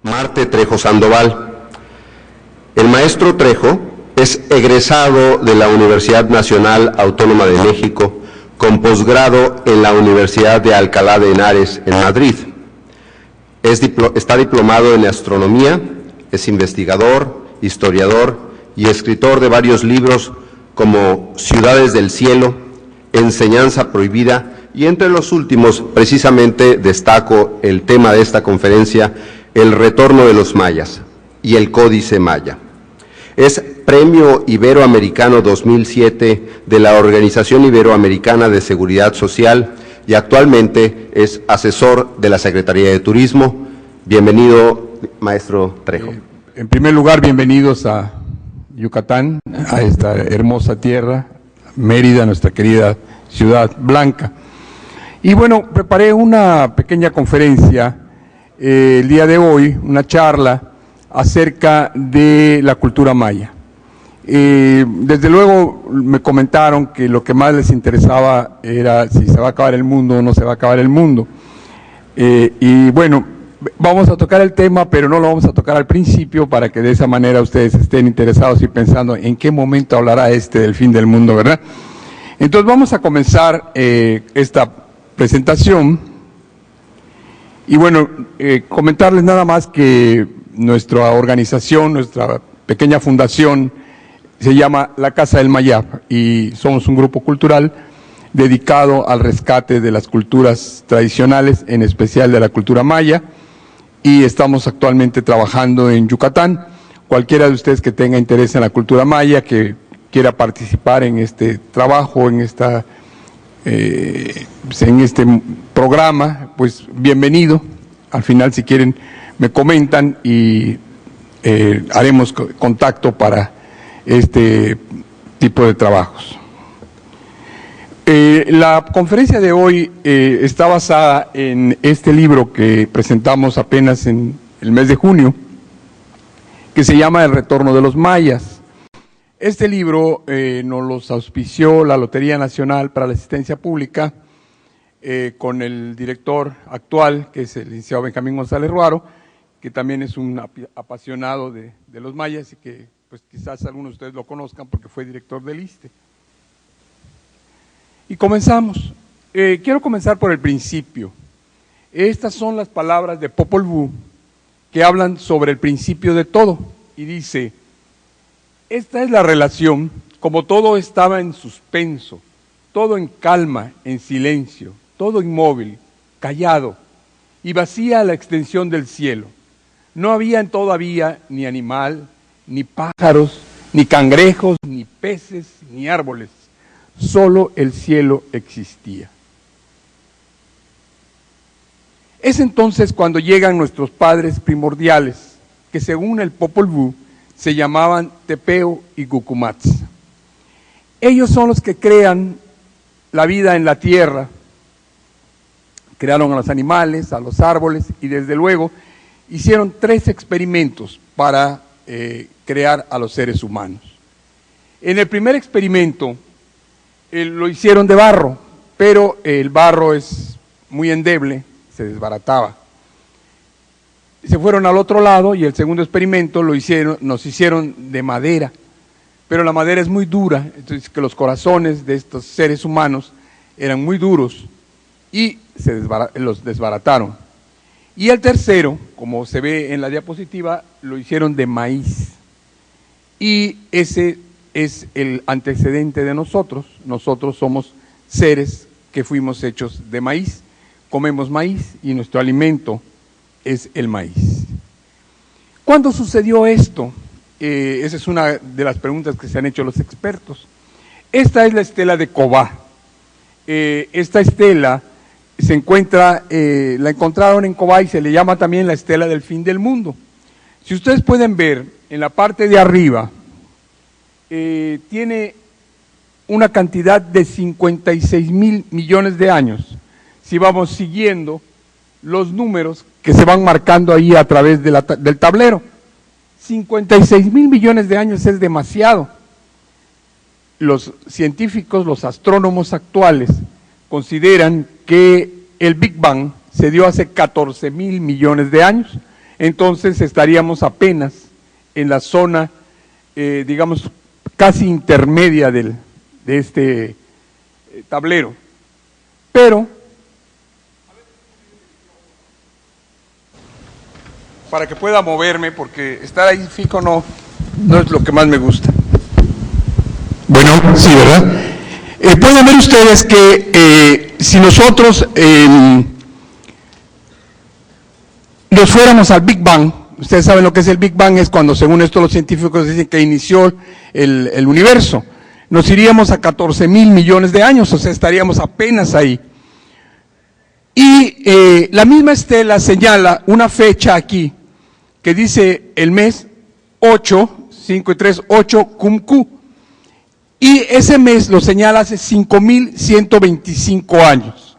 Marte Trejo Sandoval. El maestro Trejo es egresado de la Universidad Nacional Autónoma de México con posgrado en la Universidad de Alcalá de Henares en Madrid. Está diplomado en astronomía, es investigador, historiador y escritor de varios libros como Ciudades del Cielo, Enseñanza Prohibida, y entre los últimos precisamente destaco el tema de esta conferencia, el retorno de los mayas y el Códice Maya. Es Premio Iberoamericano 2007 de la Organización Iberoamericana de Seguridad Social y actualmente es asesor de la Secretaría de Turismo. Bienvenido, maestro Trejo. En primer lugar, bienvenidos a Yucatán, a esta hermosa tierra, Mérida, nuestra querida ciudad blanca. Y bueno, preparé una pequeña conferencia el día de hoy, una charla acerca de la cultura maya. Desde luego me comentaron que lo que más les interesaba era si se va a acabar el mundo o no se va a acabar el mundo. Y bueno, vamos a tocar el tema, pero no lo vamos a tocar al principio para que de esa manera ustedes estén interesados y pensando en qué momento hablará del fin del mundo, ¿verdad? Entonces vamos a comenzar esta presentación y bueno, comentarles nada más que nuestra organización, nuestra pequeña fundación se llama La Casa del Mayab y somos un grupo cultural dedicado al rescate de las culturas tradicionales, en especial de la cultura maya, y estamos actualmente trabajando en Yucatán. Cualquiera de ustedes que tenga interés en la cultura maya, que quiera participar en este trabajo, en este programa, pues bienvenido. Al final, si quieren, me comentan y haremos contacto para este tipo de trabajos. La conferencia de hoy está basada en este libro que presentamos apenas en el mes de junio, que se llama El Retorno de los Mayas. Este libro nos los auspició la Lotería Nacional para la Asistencia Pública, con el director actual, que es el licenciado Benjamín González Ruaro, que también es un apasionado de los mayas y que pues quizás algunos de ustedes lo conozcan porque fue director del ISSSTE. Y comenzamos. Quiero comenzar por el principio. Estas son las palabras de Popol Vuh que hablan sobre el principio de todo. Y dice, esta es la relación, como todo estaba en suspenso, todo en calma, en silencio, todo inmóvil, callado y vacía a la extensión del cielo. No había todavía ni animal, ni pájaros, ni cangrejos, ni peces, ni árboles. Solo el cielo existía. Es entonces cuando llegan nuestros padres primordiales, que según el Popol Vuh se llamaban Tepeo y Cucumatz. Ellos son los que crean la vida en la tierra, crearon a los animales, a los árboles y desde luego hicieron 3 experimentos para crear a los seres humanos. En el primer experimento lo hicieron de barro, pero el barro es muy endeble, se desbarataba. Se fueron al otro lado y el segundo experimento nos hicieron de madera, pero la madera es muy dura, entonces que los corazones de estos seres humanos eran muy duros y los desbarataron. Y el tercero, como se ve en la diapositiva, lo hicieron de maíz. Y ese es el antecedente de nosotros. Nosotros somos seres que fuimos hechos de maíz. Comemos maíz y nuestro alimento es el maíz. ¿Cuándo sucedió esto? Esa es una de las preguntas que se han hecho los expertos. Esta es la estela de Cobá. Esta estela se encuentra, la encontraron en Cobá y se le llama también la estela del fin del mundo. Si ustedes pueden ver, en la parte de arriba, tiene una cantidad de 56,000 millones de años. Si vamos siguiendo los números que se van marcando ahí a través del tablero. 56,000 millones de años es demasiado. Los científicos, los astrónomos actuales, consideran que el Big Bang se dio hace 14,000 millones de años. entonces estaríamos apenas en la zona, digamos, casi intermedia de este tablero. Pero, para que pueda moverme, porque estar ahí fijo no es lo que más me gusta. Bueno, sí, ¿verdad? Pueden ver ustedes que si nosotros nos fuéramos al Big Bang, ustedes saben lo que es el Big Bang, es cuando según esto los científicos dicen que inició el universo, nos iríamos a 14,000 millones de años, o sea, estaríamos apenas ahí. Y la misma estela señala una fecha aquí, que dice el mes 8, 5 y 3, 8 Cumcu. Y ese mes lo señala hace 5,125 años.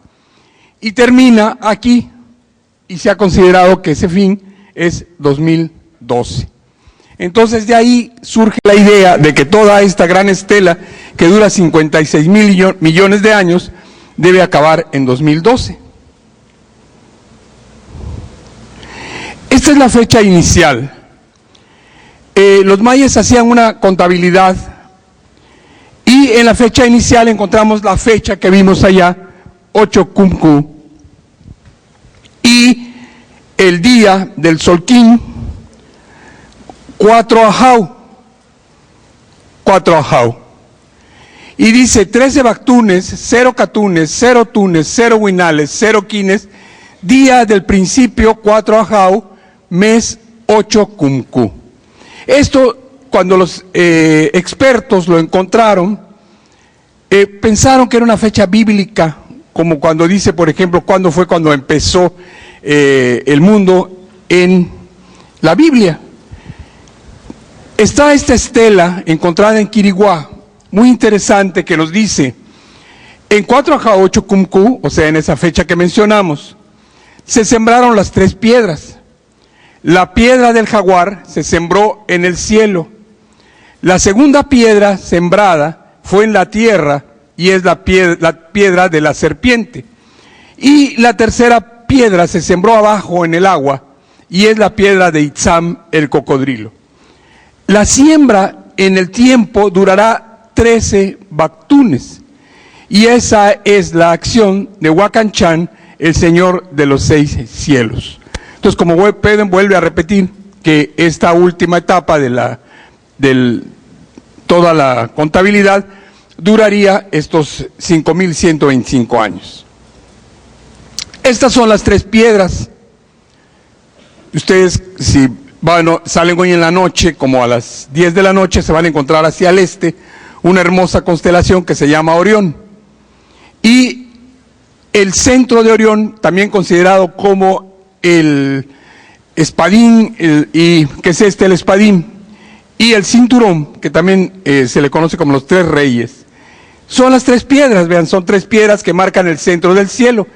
Y termina aquí, y se ha considerado que ese fin es 2012. Entonces de ahí surge la idea de que toda esta gran estela, que dura 56,000 millones de años, debe acabar en 2012. Esta es la fecha inicial. Los mayas hacían una contabilidad y en la fecha inicial encontramos la fecha que vimos allá, 8 Cumcu, y el día del Solquín, 4 Ajau, y dice 13 Bactunes, 0 Catunes, 0 Tunes, 0 Huinales, 0 Quines, día del principio 4 Ajau, mes 8 Cumcu. Esto, cuando los expertos lo encontraron, pensaron que era una fecha bíblica, como cuando dice, por ejemplo, cuándo fue cuando empezó el mundo en la Biblia. Está esta estela encontrada en Quiriguá, muy interesante, que nos dice, en 4 Ajau 8 Cumcu, o sea, en esa fecha que mencionamos, se sembraron las 3 piedras. La piedra del jaguar se sembró en el cielo. La segunda piedra sembrada fue en la tierra y es la piedra de la serpiente. Y la tercera piedra se sembró abajo en el agua y es la piedra de Itzam, el cocodrilo. La siembra en el tiempo durará 13 Bactunes y esa es la acción de Huacanchan, el señor de los 6 cielos. Entonces, como Pedro vuelve a repetir que esta última etapa de toda la contabilidad duraría estos 5,125 años. Estas son las 3 piedras. Ustedes, si salen hoy en la noche, como a las 10 de la noche, se van a encontrar hacia el este una hermosa constelación que se llama Orión. Y el centro de Orión, también considerado como el espadín, que es el espadín, y el cinturón, que también se le conoce como los 3 reyes. Son las 3 piedras, vean, son 3 piedras que marcan el centro del cielo,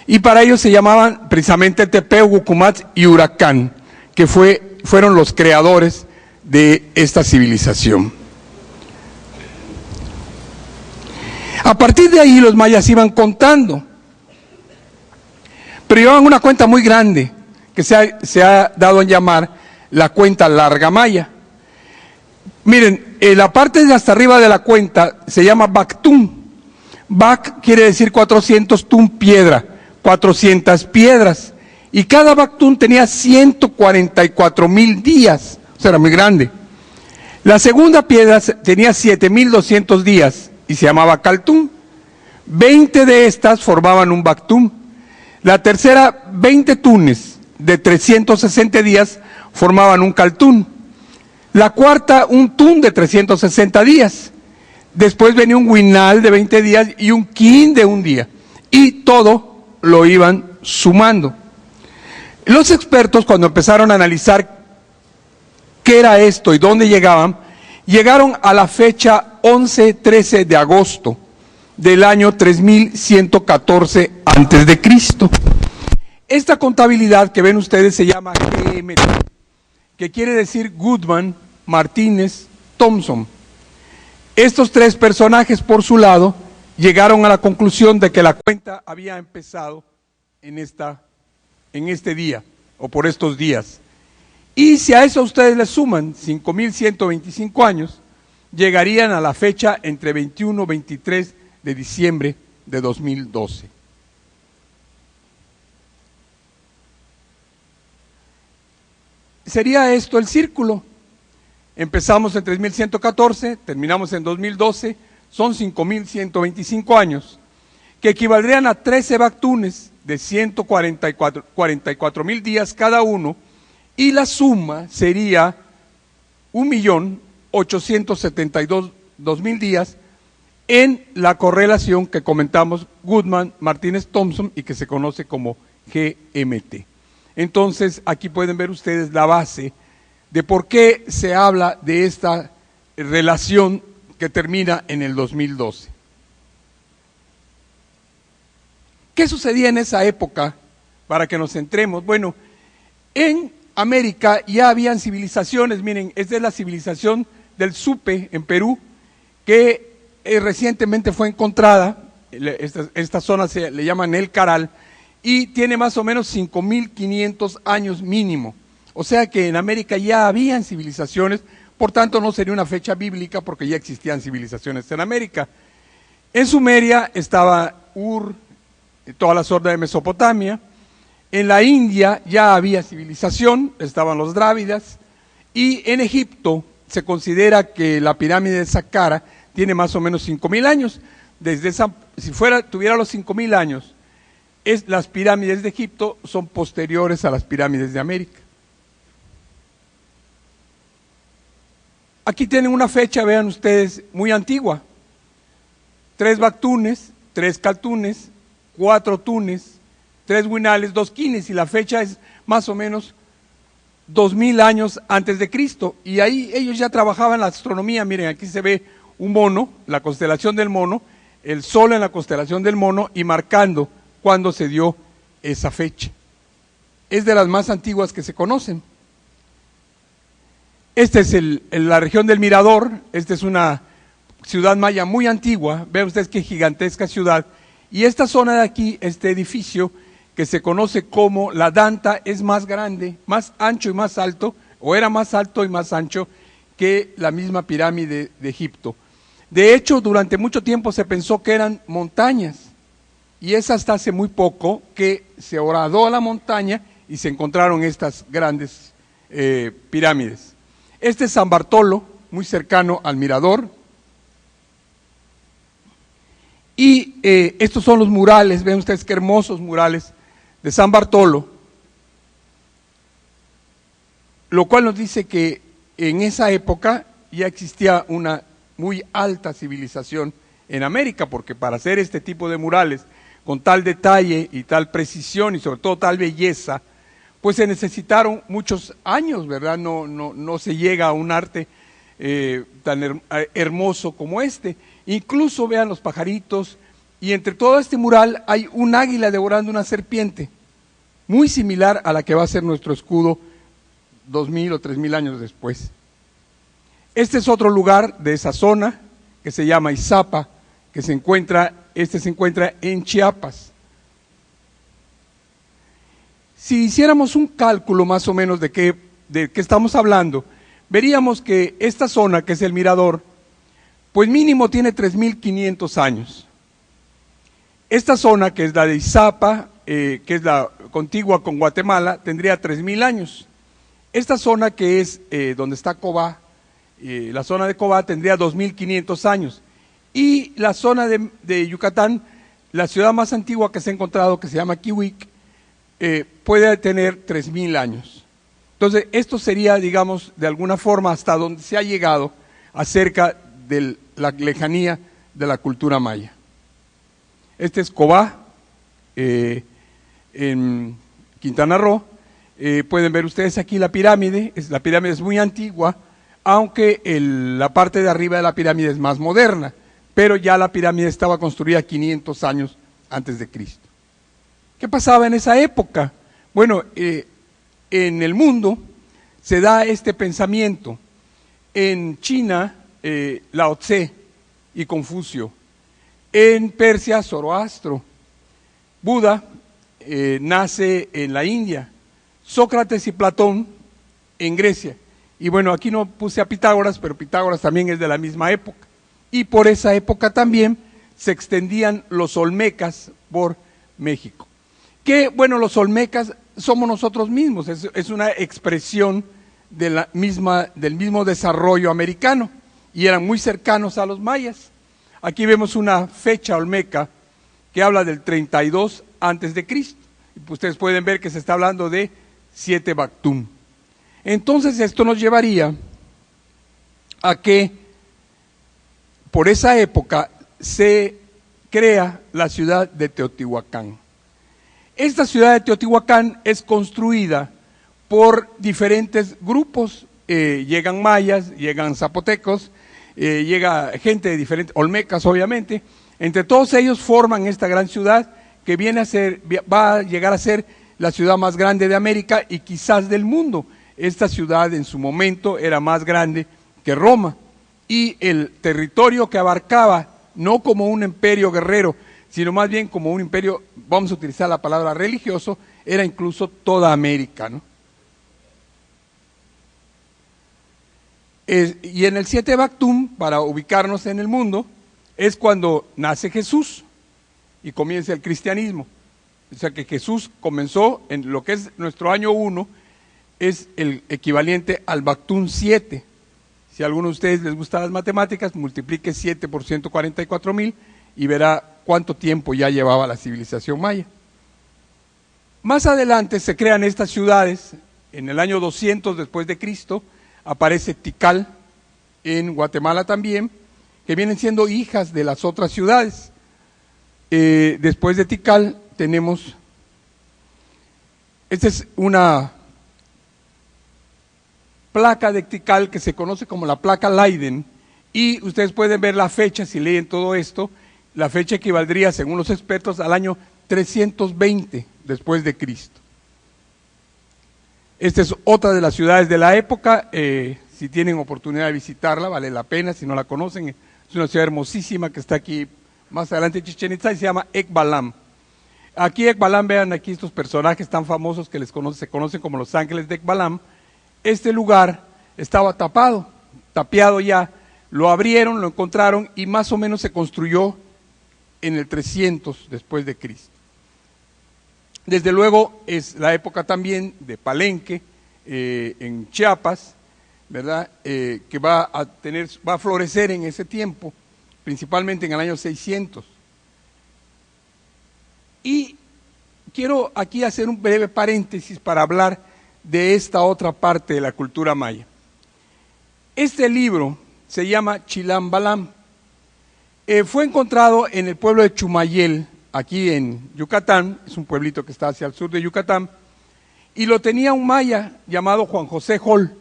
y para ello se llamaban precisamente Tepeu, Gucumatz y Huracán, que fueron los creadores de esta civilización. A partir de ahí los mayas iban contando, pero llevaban una cuenta muy grande, que se ha dado en llamar la cuenta larga maya. Miren, la parte de hasta arriba de la cuenta se llama Bactún. Bac quiere decir 400, Tún piedra, 400 piedras. Y cada Bactún tenía 144,000 días, o sea, era muy grande. La segunda piedra tenía 7,200 días y se llamaba Caltún. 20 de estas formaban un Bactún. La tercera, 20 tunes de 360 días formaban un Caltún. La cuarta, un tun de 360 días. Después venía un huinal de 20 días y un quin de un día. Y todo lo iban sumando. Los expertos, cuando empezaron a analizar qué era esto y dónde llegaban, llegaron a la fecha 11-13 de agosto del año 3114 antes de Cristo. Esta contabilidad que ven ustedes se llama GMT, que quiere decir Goodman, Martínez, Thompson. Estos 3 personajes por su lado llegaron a la conclusión de que la cuenta había empezado en este día, o por estos días, Y si a eso ustedes le suman 5.125 años, llegarían a la fecha entre 21 y 23 de diciembre de 2012. Sería esto el círculo. Empezamos en 3.114, terminamos en 2012, son 5.125 años, que equivaldrían a 13 bactunes de 144.000 días cada uno, y la suma sería 1.872.000 días en la correlación que comentamos Goodman, Martínez Thompson y que se conoce como GMT. Entonces, aquí pueden ver ustedes la base de por qué se habla de esta relación que termina en el 2012. ¿Qué sucedía en esa época? Para que nos centremos. Bueno, en América ya habían civilizaciones. Miren, esta es la civilización del Supe en Perú, que recientemente fue encontrada. Esta zona se le llaman el Caral, y tiene más o menos 5.500 años mínimo. O sea que en América ya habían civilizaciones, por tanto no sería una fecha bíblica porque ya existían civilizaciones en América. En Sumeria estaba Ur, toda la zona de Mesopotamia. En la India ya había civilización, estaban los drávidas, y en Egipto se considera que la pirámide de Saqqara tiene más o menos 5.000 años. Desde esa, si tuviera los 5.000 años, las pirámides de Egipto son posteriores a las pirámides de América. Aquí tienen una fecha, vean ustedes, muy antigua. 3 bactunes, 3 caltunes, 4 tunes, 3 huinales, 2 quines, y la fecha es más o menos 2.000 años antes de Cristo. Y ahí ellos ya trabajaban la astronomía. Miren, aquí se ve un mono, la constelación del mono, el sol en la constelación del mono, y marcando cuándo se dio esa fecha. Es de las más antiguas que se conocen. Esta es la región del Mirador. Esta es una ciudad maya muy antigua. Vean ustedes qué gigantesca ciudad. Y esta zona de aquí, este edificio, que se conoce como la Danta, es más grande, más ancho y más alto, o era más alto y más ancho que la misma pirámide de Egipto. De hecho, durante mucho tiempo se pensó que eran montañas, y es hasta hace muy poco que se horadó la montaña y se encontraron estas grandes pirámides. Este es San Bartolo, muy cercano al Mirador. Y estos son los murales, ven ustedes qué hermosos murales de San Bartolo, lo cual nos dice que en esa época ya existía una muy alta civilización en América, porque para hacer este tipo de murales con tal detalle y tal precisión y sobre todo tal belleza, pues se necesitaron muchos años, ¿verdad? No se llega a un arte tan hermoso como este. Incluso vean los pajaritos, y entre todo este mural hay un águila devorando una serpiente, muy similar a la que va a ser nuestro escudo 2.000 o 3.000 años después. Este es otro lugar de esa zona que se llama Izapa, que se encuentra en Chiapas. Si hiciéramos un cálculo más o menos de qué estamos hablando, veríamos que esta zona, que es el Mirador, pues mínimo tiene 3.500 años. Esta zona, que es la de Izapa, que es la contigua con Guatemala, tendría 3.000 años. Esta zona, que es donde está Cobá, la zona de Cobá, tendría 2.500 años. Y la zona de Yucatán, la ciudad más antigua que se ha encontrado, que se llama Kiwik, puede tener 3.000 años. Entonces, esto sería, digamos, de alguna forma hasta donde se ha llegado acerca de la lejanía de la cultura maya. Este es Cobá, en Quintana Roo. Pueden ver ustedes aquí la pirámide. La pirámide es muy antigua, aunque la parte de arriba de la pirámide es más moderna, pero ya la pirámide estaba construida 500 años antes de Cristo. ¿Qué pasaba en esa época? Bueno, en el mundo se da este pensamiento. En China, Lao Tse y Confucio. En Persia, Zoroastro. Buda nace en la India. Sócrates y Platón en Grecia. Y bueno, aquí no puse a Pitágoras, pero Pitágoras también es de la misma época. Y por esa época también se extendían los olmecas por México. Que bueno, los olmecas somos nosotros mismos, es una expresión de del mismo desarrollo americano, y eran muy cercanos a los mayas. Aquí vemos una fecha olmeca que habla del 32 antes de Cristo. Ustedes pueden ver que se está hablando de 7 Bactum. Entonces esto nos llevaría a que por esa época se crea la ciudad de Teotihuacán. Esta ciudad de Teotihuacán es construida por diferentes grupos, llegan mayas, llegan zapotecos, llega gente de diferentes, olmecas obviamente, entre todos ellos forman esta gran ciudad que va a llegar a ser la ciudad más grande de América y quizás del mundo. Esta ciudad en su momento era más grande que Roma, y el territorio que abarcaba, no como un imperio guerrero, sino más bien como un imperio, vamos a utilizar la palabra religioso, era incluso toda América, ¿no? Y en el 7 Bactum, para ubicarnos en el mundo, es cuando nace Jesús y comienza el cristianismo. O sea que Jesús comenzó en lo que es nuestro año 1, es el equivalente al Bactum 7. Si a alguno de ustedes les gustan las matemáticas, multiplique 7 por 144,000 y verá cuánto tiempo ya llevaba la civilización maya. Más adelante se crean estas ciudades. En el año 200 después de Cristo aparece Tikal en Guatemala también, que vienen siendo hijas de las otras ciudades. Después de Tikal tenemos, esta es una placa de Tikal que se conoce como la placa Leiden, y ustedes pueden ver la fecha, si leen todo esto, la fecha equivaldría, según los expertos, al año 320 después de Cristo. Esta es otra de las ciudades de la época, si tienen oportunidad de visitarla, vale la pena, si no la conocen, es una ciudad hermosísima que está aquí más adelante de Chichén Itzá y se llama Ekbalam. Aquí Ekbalam, vean aquí estos personajes tan famosos que se conocen como los ángeles de Ekbalam. Este lugar estaba tapiado ya, lo abrieron, lo encontraron y más o menos se construyó en el 300 después de Cristo. Desde luego es la época también de Palenque, en Chiapas, ¿verdad? Que va a florecer en ese tiempo, principalmente en el año 600. Y quiero aquí hacer un breve paréntesis para hablar de esta otra parte de la cultura maya. Este libro se llama Chilam Balam. Fue encontrado en el pueblo de Chumayel, aquí en Yucatán, es un pueblito que está hacia el sur de Yucatán, y lo tenía un maya llamado Juan José Hall.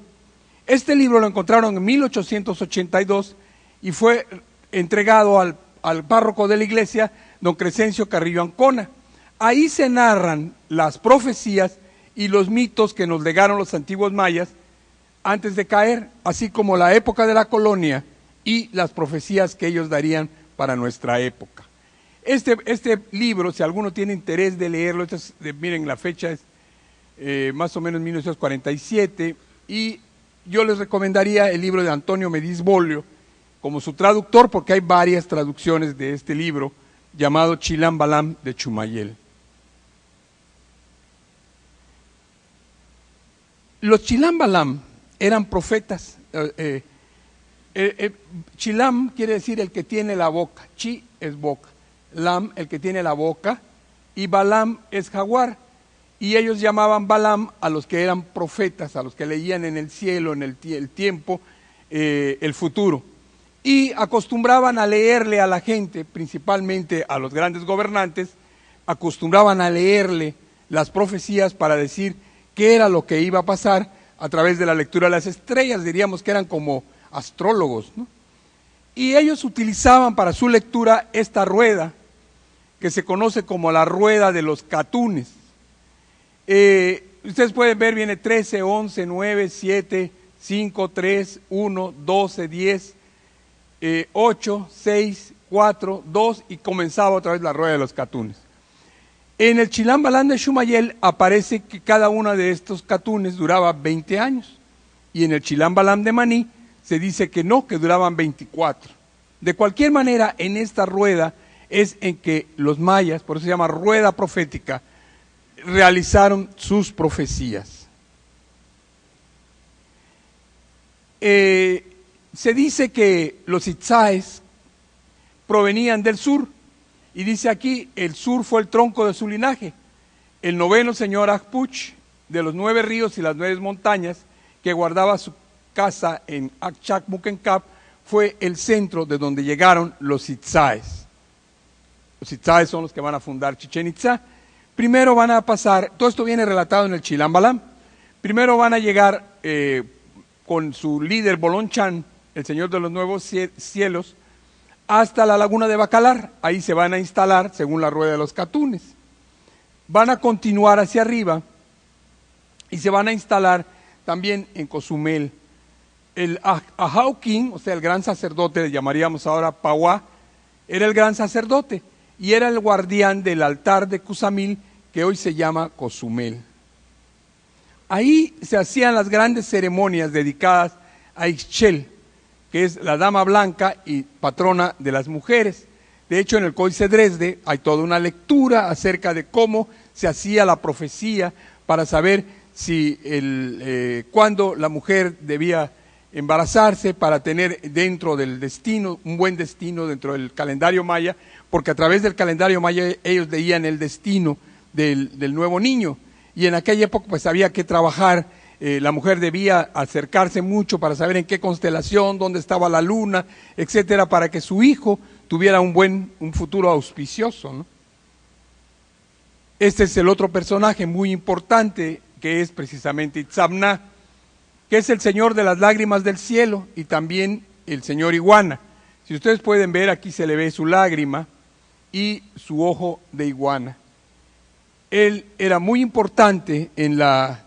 Este libro lo encontraron en 1882 y fue entregado al párroco de la iglesia, don Crescencio Carrillo Ancona. Ahí se narran las profecías y los mitos que nos legaron los antiguos mayas antes de caer, así como la época de la colonia y las profecías que ellos darían para nuestra época. Este libro, si alguno tiene interés de leerlo, miren, la fecha es más o menos 1947, y yo les recomendaría el libro de Antonio Mediz Bolio como su traductor, porque hay varias traducciones de este libro llamado Chilam Balam de Chumayel. Los Chilam Balam eran profetas. Chilam quiere decir el que tiene la boca, Chi es boca, Lam el que tiene la boca, y Balam es jaguar. Y ellos llamaban Balam a los que eran profetas, a los que leían en el cielo, en el tiempo, el futuro. Y acostumbraban a leerle a la gente, principalmente a los grandes gobernantes, acostumbraban a leerle las profecías para decir qué era lo que iba a pasar a través de la lectura de las estrellas. Diríamos que eran como astrólogos, ¿no? Y ellos utilizaban para su lectura esta rueda, que se conoce como la rueda de los catunes. Ustedes pueden ver, viene 13, 11, 9, 7, 5, 3, 1, 12, 10, 8, 6, 4, 2, y comenzaba otra vez la rueda de los catunes. En el Chilam Balam de Chumayel aparece que cada uno de estos catunes duraba 20 años. y en el Chilambalam de Maní se dice que no, que duraban 24. De cualquier manera, en esta rueda es en que los mayas, por eso se llama rueda profética, realizaron sus profecías. Se dice que los itzáes provenían del sur, y dice aquí, el sur fue el tronco de su linaje. El noveno señor Akpuch, de los 9 ríos y las 9 montañas, que guardaba su casa en Akchakmukenkap, fue el centro de donde llegaron los itzáes. Los itzáes son los que van a fundar Chichén Itzá. Primero van a pasar, todo esto viene relatado en el Chilambalam, primero van a llegar con su líder Bolonchán, el señor de los nuevos cielos, hasta la laguna de Bacalar. Ahí se van a instalar según la rueda de los Catunes. Van a continuar hacia arriba y se van a instalar también en Cozumel. El Ajauquín, o sea, el gran sacerdote, le llamaríamos ahora Pahuá, era el gran sacerdote y era el guardián del altar de Cuzamil, que hoy se llama Cozumel. Ahí se hacían las grandes ceremonias dedicadas a Ixchel, que es la dama blanca y patrona de las mujeres. De hecho, en el Códice Dresde hay toda una lectura acerca de cómo se hacía la profecía para saber si cuándo la mujer debía embarazarse para tener dentro del destino, un buen destino dentro del calendario maya, porque a través del calendario maya ellos leían el destino del nuevo niño. Y en aquella época pues había que trabajar, la mujer debía acercarse mucho para saber en qué constelación, dónde estaba la luna, etcétera, para que su hijo tuviera un futuro auspicioso, ¿no? Este es el otro personaje muy importante, que es precisamente Itzamná, que es el señor de las lágrimas del cielo y también el señor iguana. Si ustedes pueden ver, aquí se le ve su lágrima y su ojo de iguana. Él era muy importante en la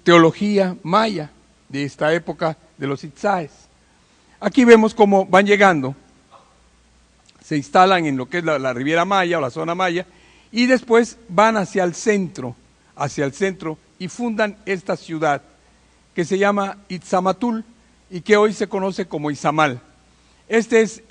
teología maya de esta época de los itzáes. Aquí vemos cómo van llegando, se instalan en lo que es la Riviera Maya o la zona maya, y después van hacia el centro y fundan esta ciudad que se llama Itzamatul y que hoy se conoce como Izamal. Este es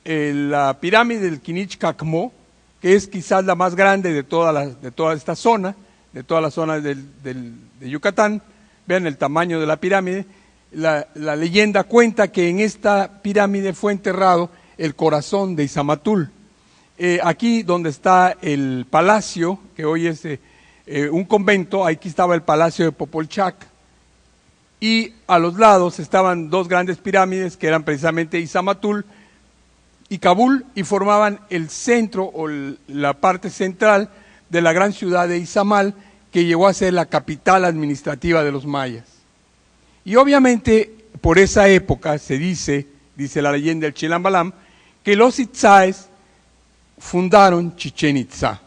la pirámide del Kinich Cacmó, que es quizás la más grande de toda esta zona, de toda la zona de Yucatán. Vean el tamaño de la pirámide. La leyenda cuenta que en esta pirámide fue enterrado el corazón de Izamatul. Aquí donde está el palacio, que hoy es un convento, aquí estaba el palacio de Popolchac, y a los lados estaban 2 grandes pirámides que eran precisamente Izamatul y Kabul, y formaban el centro o la parte central de la gran ciudad de Izamal, que llegó a ser la capital administrativa de los mayas. Y obviamente por esa época se dice la leyenda del Chilambalam, que los itzáes fundaron Chichén Itzá.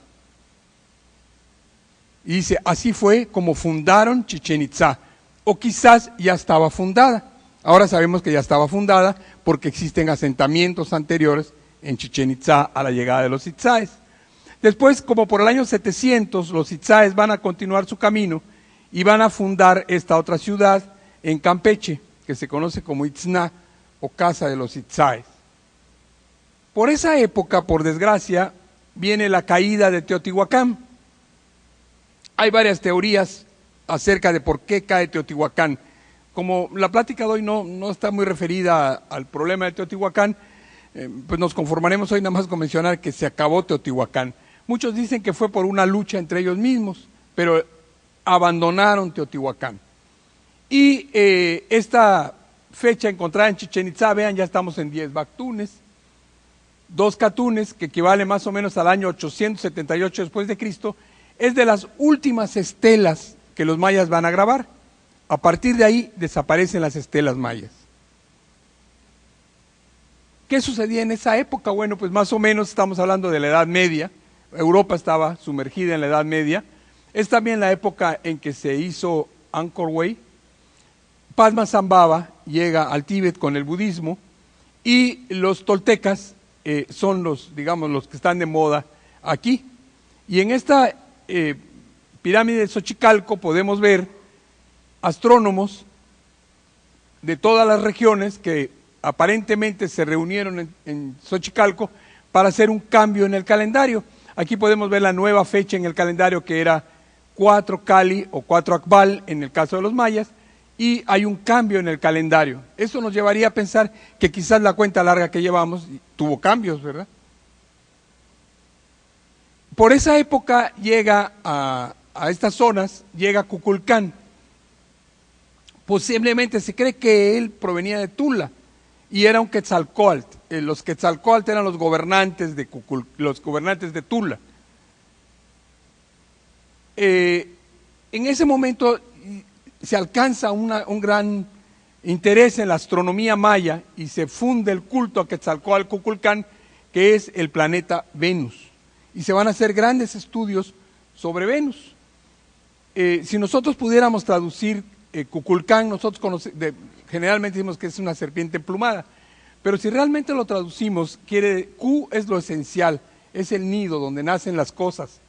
Y dice, así fue como fundaron Chichén Itzá, o quizás ya estaba fundada. Ahora sabemos que ya estaba fundada porque existen asentamientos anteriores en Chichén Itzá a la llegada de los itzáes. Después, como por el año 700, los itzáes van a continuar su camino y van a fundar esta otra ciudad en Campeche, que se conoce como Itzná o Casa de los Itzáes. Por esa época, por desgracia, viene la caída de Teotihuacán. Hay varias teorías acerca de por qué cae Teotihuacán. Como la plática de hoy no está muy referida al problema de Teotihuacán, pues nos conformaremos hoy nada más con mencionar que se acabó Teotihuacán. Muchos dicen que fue por una lucha entre ellos mismos, pero abandonaron Teotihuacán. Y esta fecha encontrada en Chichén Itzá, vean, ya estamos en 10 bactunes, 2 catunes, que equivale más o menos al año 878 después de Cristo, es de las últimas estelas que los mayas van a grabar. A partir de ahí desaparecen las estelas mayas. ¿Qué sucedía en esa época? Bueno, pues más o menos estamos hablando de la Edad Media. Europa estaba sumergida en la Edad Media. Es también la época en que se hizo Angkor Wat. Padmasambhava llega al Tíbet con el budismo y los toltecas son los que están de moda aquí. Y en esta pirámide de Xochicalco podemos ver astrónomos de todas las regiones que aparentemente se reunieron en Xochicalco para hacer un cambio en el calendario. Aquí podemos ver la nueva fecha en el calendario, que era 4 Cali o 4 Akbal en el caso de los mayas, y hay un cambio en el calendario. Eso nos llevaría a pensar que quizás la cuenta larga que llevamos tuvo cambios, ¿verdad? Por esa época llega a estas zonas, llega Kukulcán. Posiblemente se cree que él provenía de Tula y era un Quetzalcóatl. Los Quetzalcóatl eran los gobernantes de Tula. En ese momento se alcanza un gran interés en la astronomía maya y se funde el culto a Quetzalcóatl Kukulcán, que es el planeta Venus. Y se van a hacer grandes estudios sobre Venus. Si nosotros pudiéramos traducir Kukulcán, nosotros generalmente decimos que es una serpiente emplumada, pero si realmente lo traducimos, Ku es lo esencial, es el nido donde nacen las cosas.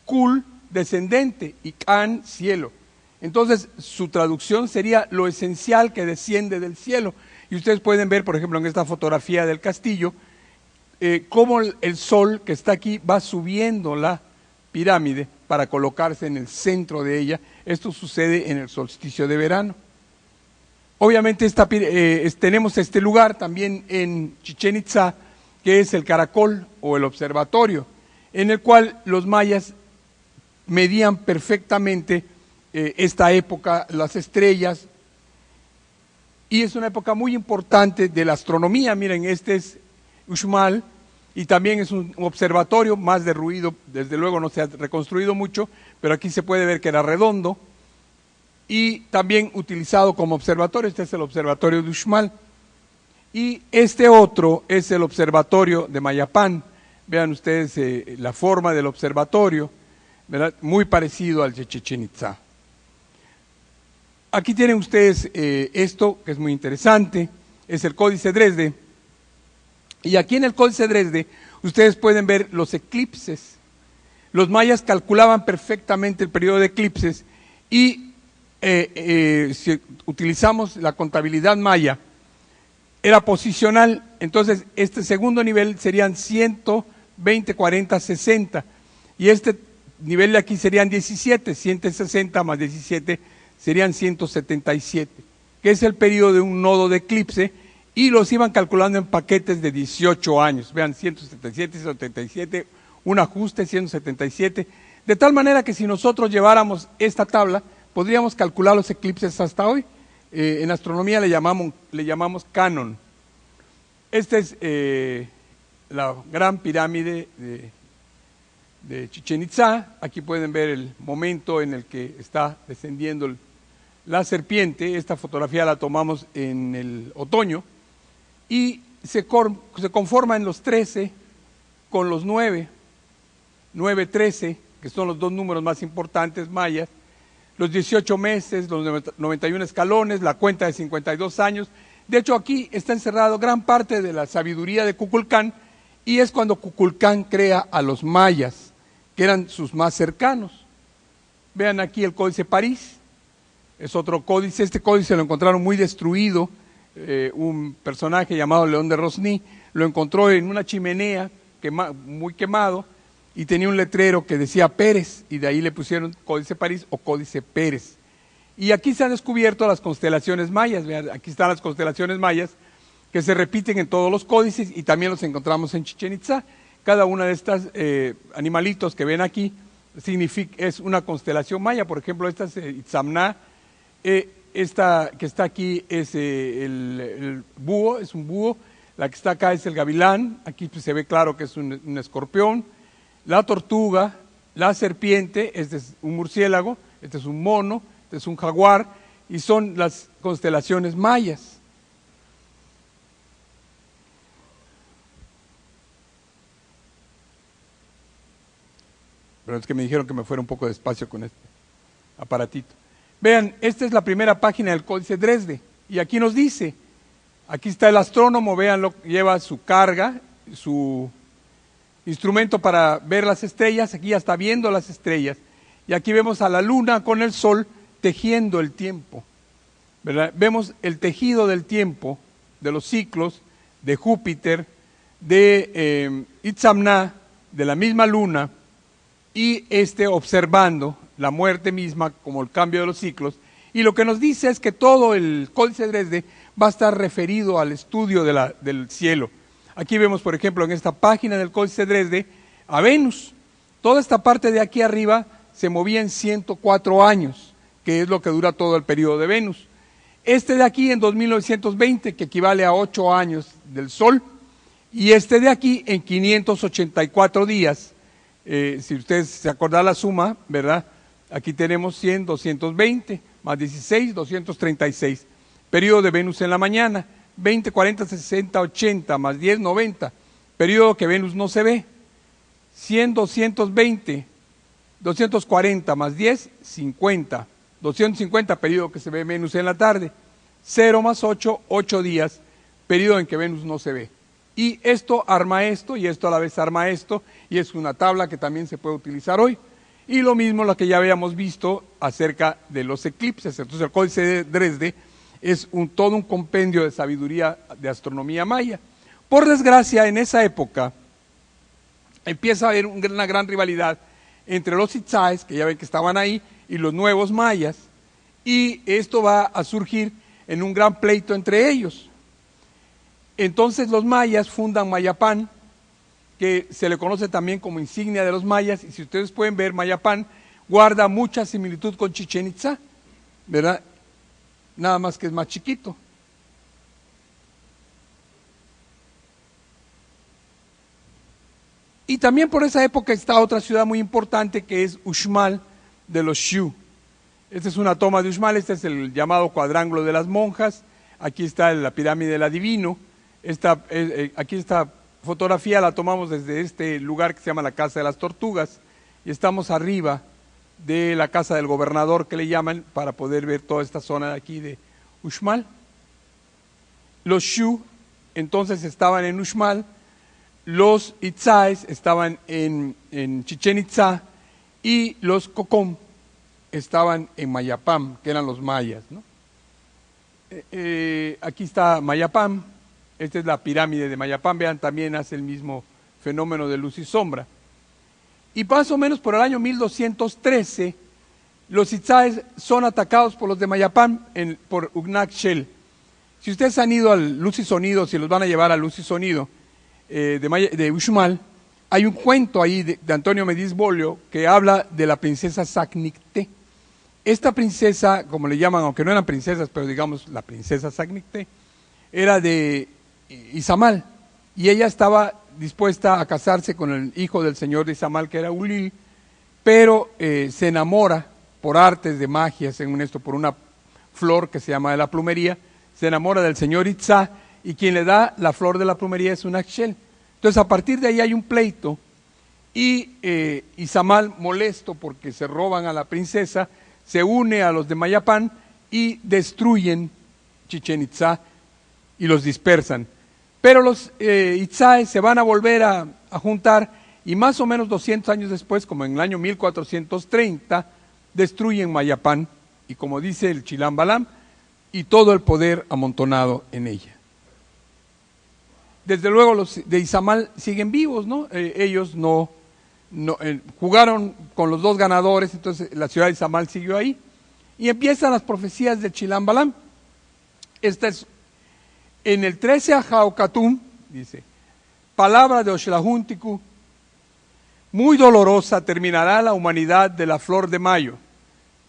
Kul, descendente, y Kan, cielo. Entonces, su traducción sería lo esencial que desciende del cielo. Y ustedes pueden ver, por ejemplo, en esta fotografía del castillo, cómo el sol que está aquí va subiendo la pirámide para colocarse en el centro de ella. Esto sucede en el solsticio de verano. Obviamente tenemos este lugar también en Chichén Itzá, que es el caracol o el observatorio, en el cual los mayas medían perfectamente esta época, las estrellas, y es una época muy importante de la astronomía. Miren, este es Uxmal, y también es un observatorio más derruido, desde luego no se ha reconstruido mucho, pero aquí se puede ver que era redondo, y también utilizado como observatorio. Este es el observatorio de Uxmal, y este otro es el observatorio de Mayapán. Vean ustedes la forma del observatorio, ¿verdad? Muy parecido al de Chichén Itzá. Aquí tienen ustedes esto, que es muy interesante, es el Códice Dresde, y aquí en el Códice Dresde ustedes pueden ver los eclipses. Los mayas calculaban perfectamente el periodo de eclipses, y si utilizamos la contabilidad maya, era posicional. Entonces este segundo nivel serían 120, 40, 60, y este nivel de aquí serían 17, 160 más 17 serían 177, que es el periodo de un nodo de eclipse, y los iban calculando en paquetes de 18 años. Vean, 177, 177, un ajuste, 177, de tal manera que si nosotros lleváramos esta tabla, podríamos calcular los eclipses hasta hoy. En astronomía le llamamos canon. Esta es la gran pirámide de Chichén Itzá. Aquí pueden ver el momento en el que está descendiendo la serpiente. Esta fotografía la tomamos en el otoño, y se conforma en los 13 con los 9, 9, 13, que son los dos números más importantes mayas, los 18 meses, los 91 escalones, la cuenta de 52 años. De hecho, aquí está encerrado gran parte de la sabiduría de Kukulcán, y es cuando Kukulcán crea a los mayas, que eran sus más cercanos. Vean aquí el Códice París, es otro códice. Este códice lo encontraron muy destruido. Un personaje llamado León de Rosny lo encontró en una chimenea muy quemado, y tenía un letrero que decía Pérez, y de ahí le pusieron Códice París o Códice Pérez. Y aquí se han descubierto las constelaciones mayas. Vean, aquí están las constelaciones mayas, que se repiten en todos los códices, y también los encontramos en Chichén Itzá. Cada una de estas animalitos que ven aquí es una constelación maya. Por ejemplo, esta es Itzamná. Esta que está aquí es el búho, es un búho. La que está acá es el gavilán. Aquí pues se ve claro que es un escorpión. La tortuga, la serpiente, este es un murciélago, este es un mono, este es un jaguar, y son las constelaciones mayas. Pero es que me dijeron que me fuera un poco despacio con este aparatito. Vean, esta es la primera página del Códice Dresde, y aquí nos dice, aquí está el astrónomo, véanlo, lleva su carga, su instrumento para ver las estrellas. Aquí ya está viendo las estrellas, y aquí vemos a la luna con el sol tejiendo el tiempo, ¿verdad? Vemos el tejido del tiempo, de los ciclos, de Júpiter, de Itzamna, de la misma luna, y observando la muerte misma como el cambio de los ciclos. Y lo que nos dice es que todo el Códice de Dresde va a estar referido al estudio del cielo. Aquí vemos, por ejemplo, en esta página del Códice de Dresde, a Venus. Toda esta parte de aquí arriba se movía en 104 años, que es lo que dura todo el periodo de Venus. De aquí en 2920, que equivale a 8 años del Sol, y de aquí en 584 días. Si ustedes se acordan la suma, ¿verdad? Aquí tenemos 100, 220, más 16, 236. Periodo de Venus en la mañana, 20, 40, 60, 80, más 10, 90. Periodo que Venus no se ve. 100, 220, 240 más 10, 50. 250, periodo que se ve Venus en la tarde. 0 más 8, 8 días, periodo en que Venus no se ve. Y esto arma esto, y esto a la vez arma esto, y es una tabla que también se puede utilizar hoy. Y lo mismo lo que ya habíamos visto acerca de los eclipses. Entonces el Códice de Dresde es todo un compendio de sabiduría de astronomía maya. Por desgracia, en esa época empieza a haber una gran rivalidad entre los itzáes, que ya ven que estaban ahí, y los nuevos mayas, y esto va a surgir en un gran pleito entre ellos. Entonces los mayas fundan Mayapán, que se le conoce también como insignia de los mayas, y si ustedes pueden ver, Mayapán guarda mucha similitud con Chichén Itzá, ¿verdad? Nada más que es más chiquito. Y también por esa época está otra ciudad muy importante que es Uxmal de los Xiu. Esta es una toma de Uxmal, este es el llamado cuadrángulo de las monjas. Aquí está la pirámide del adivino. Aquí esta fotografía la tomamos desde este lugar que se llama la Casa de las Tortugas, y estamos arriba de la casa del gobernador, que le llaman, para poder ver toda esta zona de aquí de Uxmal. Los Xiu entonces estaban en Uxmal, los itzáes estaban en Chichén Itzá, y los Cocom estaban en Mayapán, que eran los mayas, ¿no? Aquí está Mayapán. Esta es la pirámide de Mayapán, vean, también hace el mismo fenómeno de luz y sombra. Y más o menos por el año 1213, los itzáes son atacados por los de Mayapán por Ugnaq Shel. Si ustedes han ido al Luz y Sonido, si los van a llevar al Luz y Sonido de Uxmal, hay un cuento ahí de Antonio Mediz Bolio que habla de la princesa Sacnicté. Esta princesa, como le llaman, aunque no eran princesas, pero digamos la princesa Sacnicté, era de Izamal, y ella estaba dispuesta a casarse con el hijo del señor de Izamal, que era Ulil, pero se enamora por artes de magia, según esto, por una flor que se llama de la plumería, se enamora del señor Itzá, y quien le da la flor de la plumería es un Axel. Entonces a partir de ahí hay un pleito, y Izamal, molesto porque se roban a la princesa, se une a los de Mayapán y destruyen Chichén Itzá y los dispersan. Pero los itzáes se van a volver a juntar, y más o menos 200 años después, como en el año 1430, destruyen Mayapán, y como dice el Chilam Balam, y todo el poder amontonado en ella. Desde luego los de Izamal siguen vivos, ¿no? Ellos no jugaron con los dos ganadores, entonces la ciudad de Izamal siguió ahí, y empiezan las profecías de Chilam Balam. Esta es en el 13 Ajaucatum, dice, palabra de Oxlahunticu, muy dolorosa terminará la humanidad de la flor de mayo,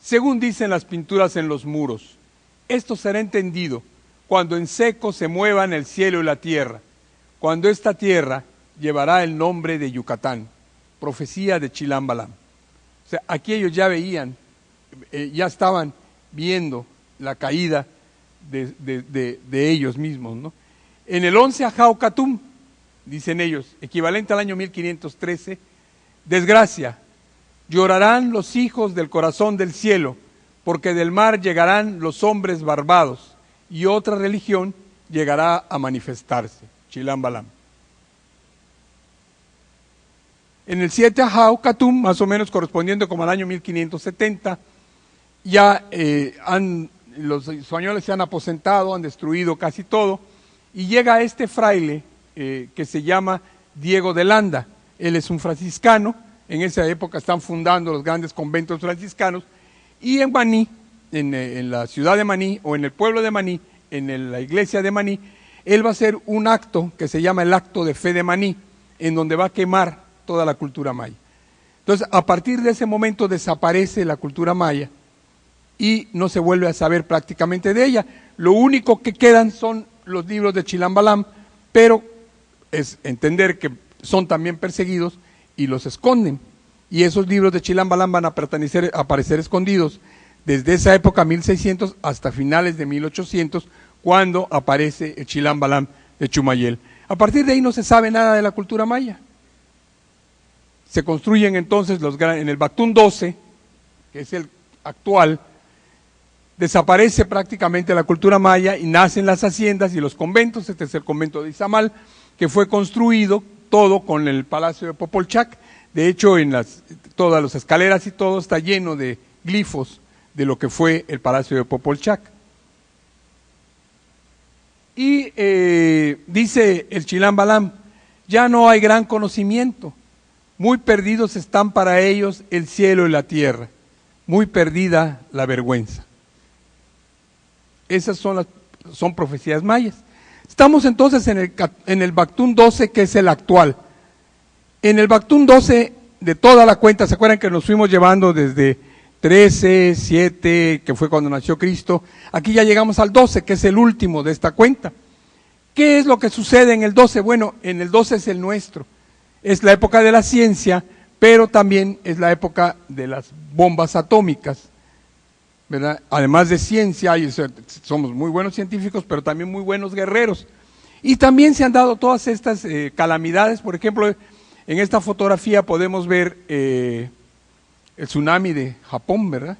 según dicen las pinturas en los muros. Esto será entendido cuando en seco se muevan el cielo y la tierra, cuando esta tierra llevará el nombre de Yucatán. Profecía de Chilam Balam. O sea, aquí ellos ya veían, ya estaban viendo la caída de ellos mismos, ¿no? En el 11 Ajaucatum, dicen ellos, equivalente al año 1513, desgracia, llorarán los hijos del corazón del cielo, porque del mar llegarán los hombres barbados, y otra religión llegará a manifestarse. Chilam Balam. En el 7 Ajaucatum, más o menos correspondiendo como al año 1570, ya los españoles se han aposentado, han destruido casi todo, y llega este fraile que se llama Diego de Landa. Él es un franciscano, en esa época están fundando los grandes conventos franciscanos, y en Maní, en la ciudad de Maní, o en el pueblo de Maní, en la iglesia de Maní, él va a hacer un acto que se llama el acto de fe de Maní, en donde va a quemar toda la cultura maya. Entonces, a partir de ese momento desaparece la cultura maya y no se vuelve a saber prácticamente de ella. Lo único que quedan son los libros de Chilam Balam, pero es entender que son también perseguidos y los esconden. Y esos libros de Chilam Balam van a aparecer escondidos desde esa época, 1600, hasta finales de 1800, cuando aparece el Chilam Balam de Chumayel. A partir de ahí no se sabe nada de la cultura maya. Se construyen entonces en el Bactún 12, que es el actual, desaparece prácticamente la cultura maya y nacen las haciendas y los conventos. Este es el convento de Izamal, que fue construido todo con el palacio de Popolchac. De hecho, todas las escaleras y todo está lleno de glifos de lo que fue el palacio de Popolchac. Y dice el Chilam Balam, ya no hay gran conocimiento, muy perdidos están para ellos el cielo y la tierra, muy perdida la vergüenza. Esas son profecías mayas. Estamos entonces en el Bactún 12, que es el actual. En el Bactún 12, de toda la cuenta, ¿se acuerdan que nos fuimos llevando desde 13, 7, que fue cuando nació Cristo? Aquí ya llegamos al 12, que es el último de esta cuenta. ¿Qué es lo que sucede en el 12? Bueno, en el 12 es el nuestro. Es la época de la ciencia, pero también es la época de las bombas atómicas, ¿verdad? Además de ciencia, somos muy buenos científicos, pero también muy buenos guerreros. Y también se han dado todas estas calamidades. Por ejemplo, en esta fotografía podemos ver el tsunami de Japón, ¿verdad?,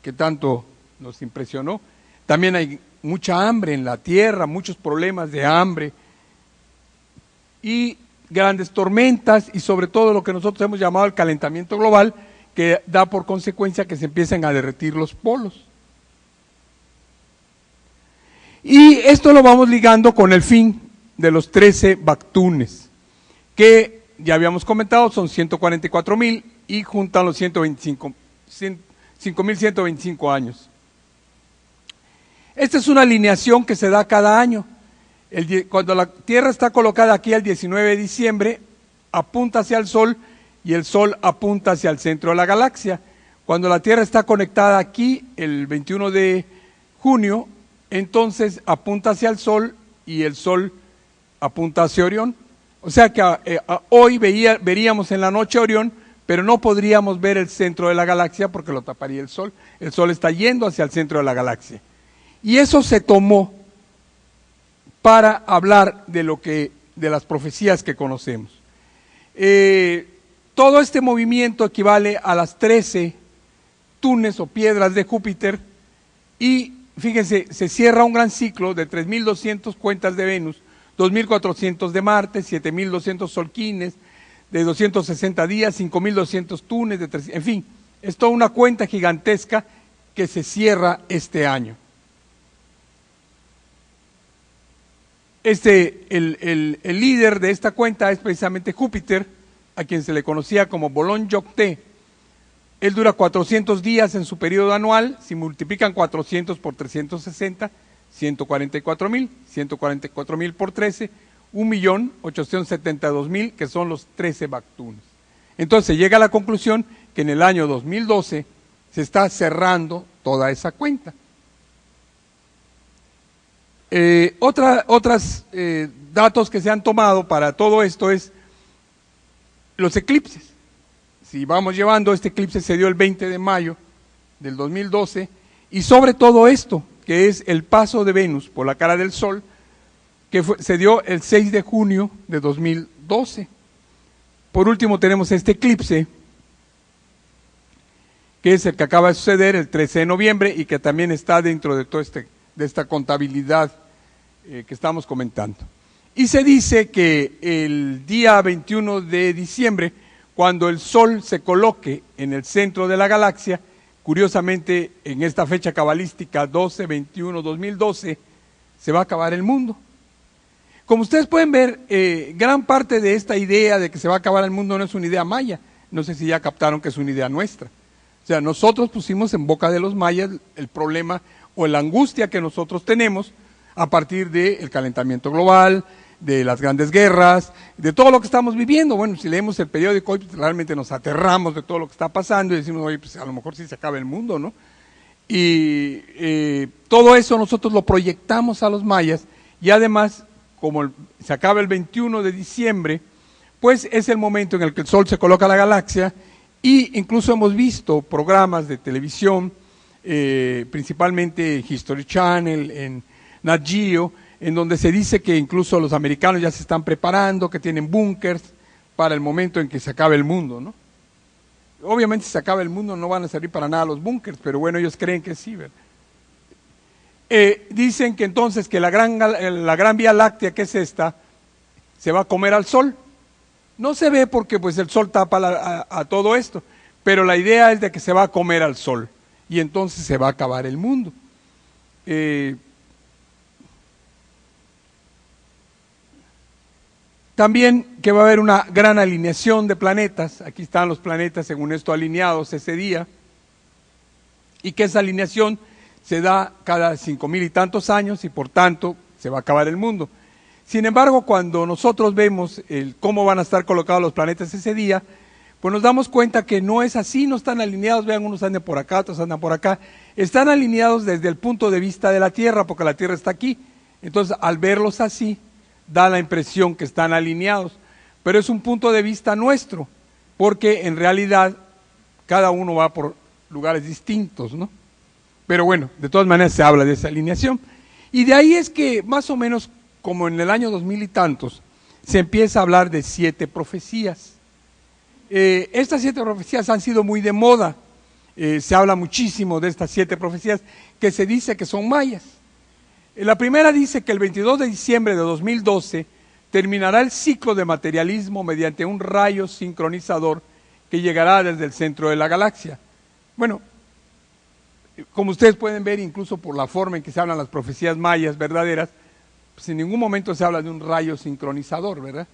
que tanto nos impresionó. También hay mucha hambre en la tierra, muchos problemas de hambre y grandes tormentas, y sobre todo lo que nosotros hemos llamado el calentamiento global, que da por consecuencia que se empiecen a derretir los polos. Y esto lo vamos ligando con el fin de los 13 Bactunes, que ya habíamos comentado, son 144,000 y juntan los 5,125 años. Esta es una alineación que se da cada año. Cuando la Tierra está colocada aquí el 19 de diciembre, apunta hacia el Sol y el Sol apunta hacia el centro de la galaxia. Cuando la Tierra está conectada aquí el 21 de junio, entonces apunta hacia el Sol y el Sol apunta hacia Orión. O sea que hoy veríamos en la noche Orión, pero no podríamos ver el centro de la galaxia porque lo taparía el Sol. El Sol está yendo hacia el centro de la galaxia. Y eso se tomó para hablar de las profecías que conocemos. Todo este movimiento equivale a las 13 tunes o piedras de Júpiter, y fíjense, se cierra un gran ciclo de 3.200 cuentas de Venus, 2.400 de Marte, 7.200 solquines, de 260 días, 5.200 tunes, en fin, es toda una cuenta gigantesca que se cierra este año. El líder de esta cuenta es precisamente Júpiter, a quien se le conocía como Bolón Yocté. Él dura 400 días en su periodo anual. Si multiplican 400 por 360, 144,000, 144,000 por 13, 1.872.000, que son los 13 Bactunes. Entonces se llega a la conclusión que en el año 2012 se está cerrando toda esa cuenta. Otros datos que se han tomado para todo esto es los eclipses. Si vamos llevando, este eclipse se dio el 20 de mayo del 2012, y sobre todo esto, que es el paso de Venus por la cara del Sol, que se dio el 6 de junio de 2012. Por último tenemos este eclipse, que es el que acaba de suceder el 13 de noviembre y que también está dentro de toda esta contabilidad que estamos comentando. Y se dice que el día 21 de diciembre, cuando el Sol se coloque en el centro de la galaxia, Curiosamente, en esta fecha cabalística 12/21/2012, se va a acabar el mundo. Como ustedes pueden ver, gran parte de esta idea de que se va a acabar el mundo no es una idea maya. No sé si ya captaron que es una idea nuestra. O sea, nosotros pusimos en boca de los mayas el problema o la angustia que nosotros tenemos a partir del calentamiento global, de las grandes guerras, de todo lo que estamos viviendo. Bueno, si leemos el periódico hoy, pues, realmente nos aterramos de todo lo que está pasando y decimos, oye, pues a lo mejor sí se acaba el mundo, ¿no? Y todo eso nosotros lo proyectamos a los mayas y además, como se acaba el 21 de diciembre, pues es el momento en el que el Sol se coloca a la galaxia y incluso hemos visto programas de televisión, principalmente History Channel, en Nat Geo, en donde se dice que incluso los americanos ya se están preparando, que tienen búnkers para el momento en que se acabe el mundo, ¿no? Obviamente si se acaba el mundo no van a servir para nada los búnkers, pero bueno, ellos creen que sí, ¿verdad? Dicen que entonces que la gran Vía Láctea, que es esta, se va a comer al Sol. No se ve porque pues el Sol tapa a todo esto, pero la idea es de que se va a comer al Sol y entonces se va a acabar el mundo. También que va a haber una gran alineación de planetas. Aquí están los planetas según esto alineados ese día, y que esa alineación se da cada 5,000 y tantos años y por tanto se va a acabar el mundo. Sin embargo, cuando nosotros vemos cómo van a estar colocados los planetas ese día, pues nos damos cuenta que no es así, no están alineados. Vean, unos andan por acá, otros andan por acá. Están alineados desde el punto de vista de la Tierra, porque la Tierra está aquí. Entonces, al verlos así, da la impresión que están alineados, pero es un punto de vista nuestro, porque en realidad cada uno va por lugares distintos, ¿no? Pero bueno, de todas maneras se habla de esa alineación. Y de ahí es que más o menos como en el año 2000 y tantos, se empieza a hablar de 7 profecías. Estas 7 profecías han sido muy de moda, se habla muchísimo de estas 7 profecías que se dice que son mayas. La primera dice que el 22 de diciembre de 2012 terminará el ciclo de materialismo mediante un rayo sincronizador que llegará desde el centro de la galaxia. Bueno, como ustedes pueden ver, incluso por la forma en que se hablan las profecías mayas verdaderas, pues en ningún momento se habla de un rayo sincronizador, ¿verdad?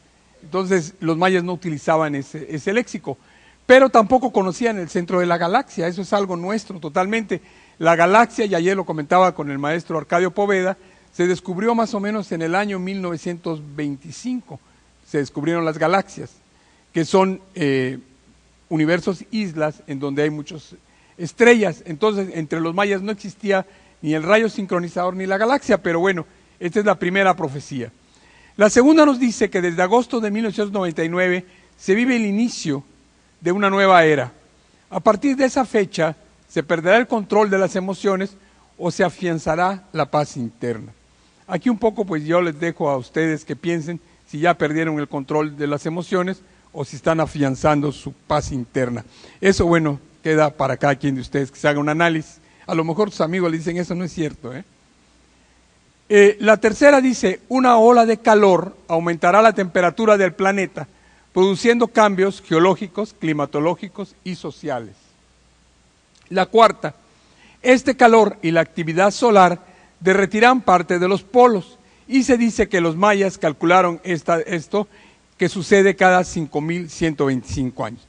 Entonces los mayas no utilizaban ese léxico, pero tampoco conocían el centro de la galaxia. Eso es algo nuestro totalmente. La galaxia, y ayer lo comentaba con el maestro Arcadio Poveda, se descubrió más o menos en el año 1925, se descubrieron las galaxias, que son universos, islas, en donde hay muchas estrellas. Entonces, entre los mayas no existía ni el rayo sincronizador ni la galaxia, pero bueno, esta es la primera profecía. La segunda nos dice que desde agosto de 1999 se vive el inicio de una nueva era. A partir de esa fecha, se perderá el control de las emociones o se afianzará la paz interna. Aquí un poco pues yo les dejo a ustedes que piensen si ya perdieron el control de las emociones o si están afianzando su paz interna. Eso, bueno, queda para cada quien de ustedes que se haga un análisis. A lo mejor tus amigos le dicen eso no es cierto, La tercera dice, una ola de calor aumentará la temperatura del planeta, produciendo cambios geológicos, climatológicos y sociales. La cuarta, este calor y la actividad solar derretirán parte de los polos, y se dice que los mayas calcularon esto que sucede cada 5,125 años.